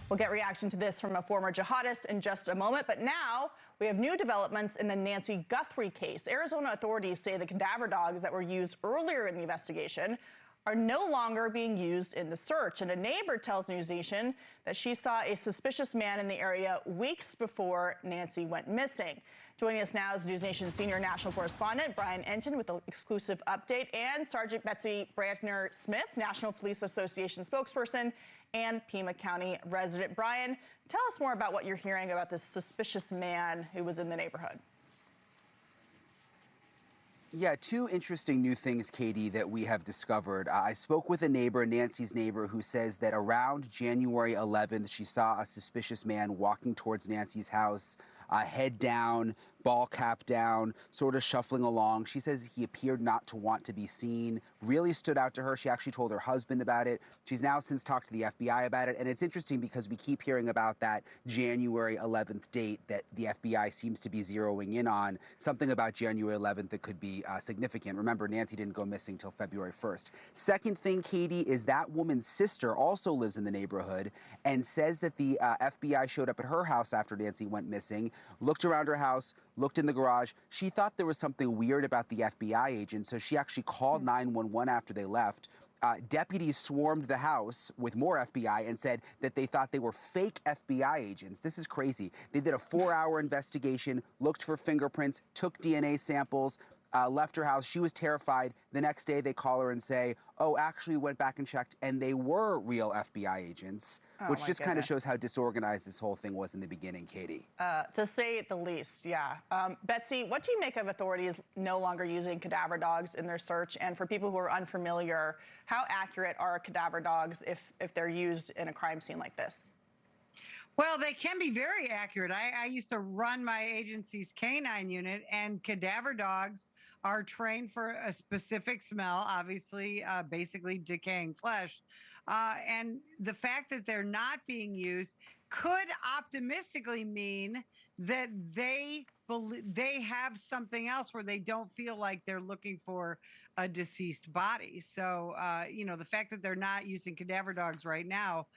We'll get reaction to this from a former jihadist in just a moment, but now we have new developments in the Nancy Guthrie case. Arizona authorities say the cadaver dogs that were used earlier in the investigation are no longer being used in the search. And a neighbor tells NewsNation that she saw a suspicious man in the area weeks before Nancy went missing. Joining us now is NewsNation senior national correspondent Brian Entin with the exclusive update, and Sergeant Betsy Brantner-Smith, National Police Association spokesperson and Pima County resident. Brian, tell us more about what you're hearing about this suspicious man who was in the neighborhood. Yeah, two interesting new things, Katie, that we have discovered. I spoke with a neighbor, Nancy's neighbor, who says that around January 11th, she saw a suspicious man walking towards Nancy's house, head down, ball cap down, sort of shuffling along. She says he appeared not to want to be seen, really stood out to her. She actually told her husband about it. She's now since talked to the FBI about it. And it's interesting because we keep hearing about that January 11th date that the FBI seems to be zeroing in on, something about January 11th that could be significant. Remember, Nancy didn't go missing till February 1st. Second thing, Katie, is that woman's sister also lives in the neighborhood and says that the FBI showed up at her house after Nancy went missing, looked around her house, looked in the garage. She thought there was something weird about the FBI agent, so she actually called 911 after they left. Deputies swarmed the house with more FBI and said that they thought they were fake FBI agents. This is crazy. They did a 4-hour investigation, looked for fingerprints, took DNA samples, left her house. She was terrified. The next day they call her and say, oh, actually went back and checked, and they were real FBI agents, which just kind of shows how disorganized this whole thing was in the beginning, Katie. To say the least, yeah. Betsy, what do you make of authorities no longer using cadaver dogs in their search? And for people who are unfamiliar, how accurate are cadaver dogs if they're used in a crime scene like this? Well, they can be very accurate. I used to run my agency's canine unit, and cadaver dogs are trained for a specific smell, obviously, basically decaying flesh. And the fact that they're not being used could optimistically mean that they have something else where they don't feel like they're looking for a deceased body. So, the fact that they're not using cadaver dogs right now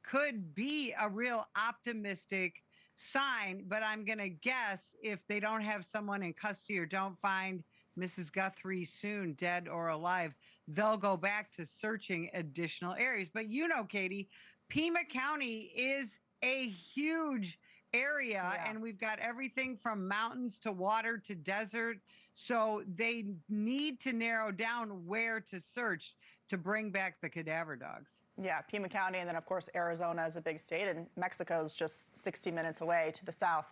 could be a real optimistic sign, but I'm going to guess if they don't have someone in custody or don't find Mrs. Guthrie soon, dead or alive, they'll go back to searching additional areas. But Katie, Pima County is a huge area, and we've got everything from mountains to water to desert. So they need to narrow down where to search to bring back the cadaver dogs. Yeah, Pima County, and then of course Arizona is a big state, and Mexico is just 60 minutes away to the south.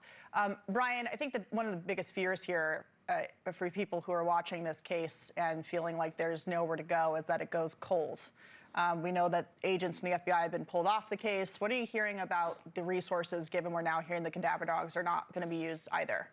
Brian, I think that one of the biggest fears here for people who are watching this case and feeling like there's nowhere to go is that it goes cold. We know that agents from the FBI have been pulled off the case. What are you hearing about the resources, given we're now hearing the cadaver dogs are not going to be used either?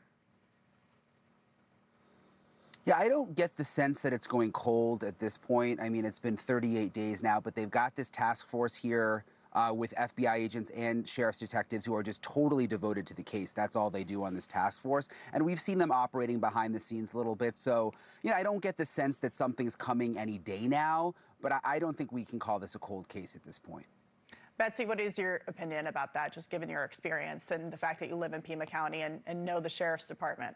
Yeah, I don't get the sense that it's going cold at this point. I mean, it's been 38 days now, but they've got this task force here with FBI agents and sheriff's detectives who are just totally devoted to the case. That's all they do on this task force. And we've seen them operating behind the scenes a little bit. So, I don't get the sense that something's coming any day now, but I don't think we can call this a cold case at this point. Betsy, what is your opinion about that, just given your experience and the fact that you live in Pima County and know the sheriff's department?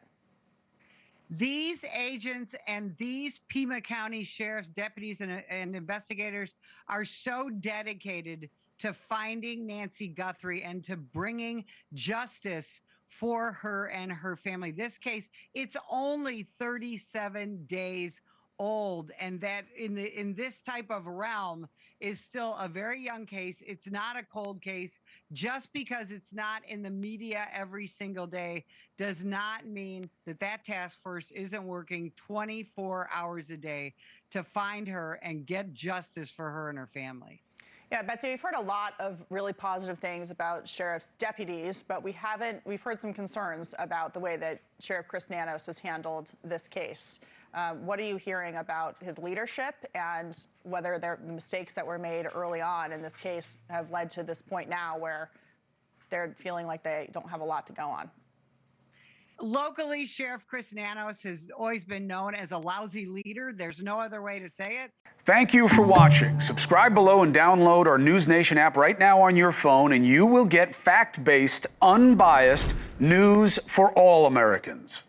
These agents and these Pima County sheriff's deputies and investigators are so dedicated to finding Nancy Guthrie and to bringing justice for her and her family. This case, it's only 37 days old, and that in this type of realm is still a very young case. It's not a cold case. Just because it's not in the media every single day does not mean that task force isn't working 24 hours a day to find her and get justice for her and her family. Yeah, Betsy, we've heard a lot of really positive things about sheriff's deputies, but we've heard some concerns about the way that Sheriff Chris Nanos has handled this case. What are you hearing about his leadership and whether the mistakes that were made early on in this case have led to this point now where they're feeling like they don't have a lot to go on? Locally, Sheriff Chris Nanos has always been known as a lousy leader. There's no other way to say it. Thank you for watching. Subscribe below and download our NewsNation app right now on your phone, and you will get fact-based, unbiased news for all Americans.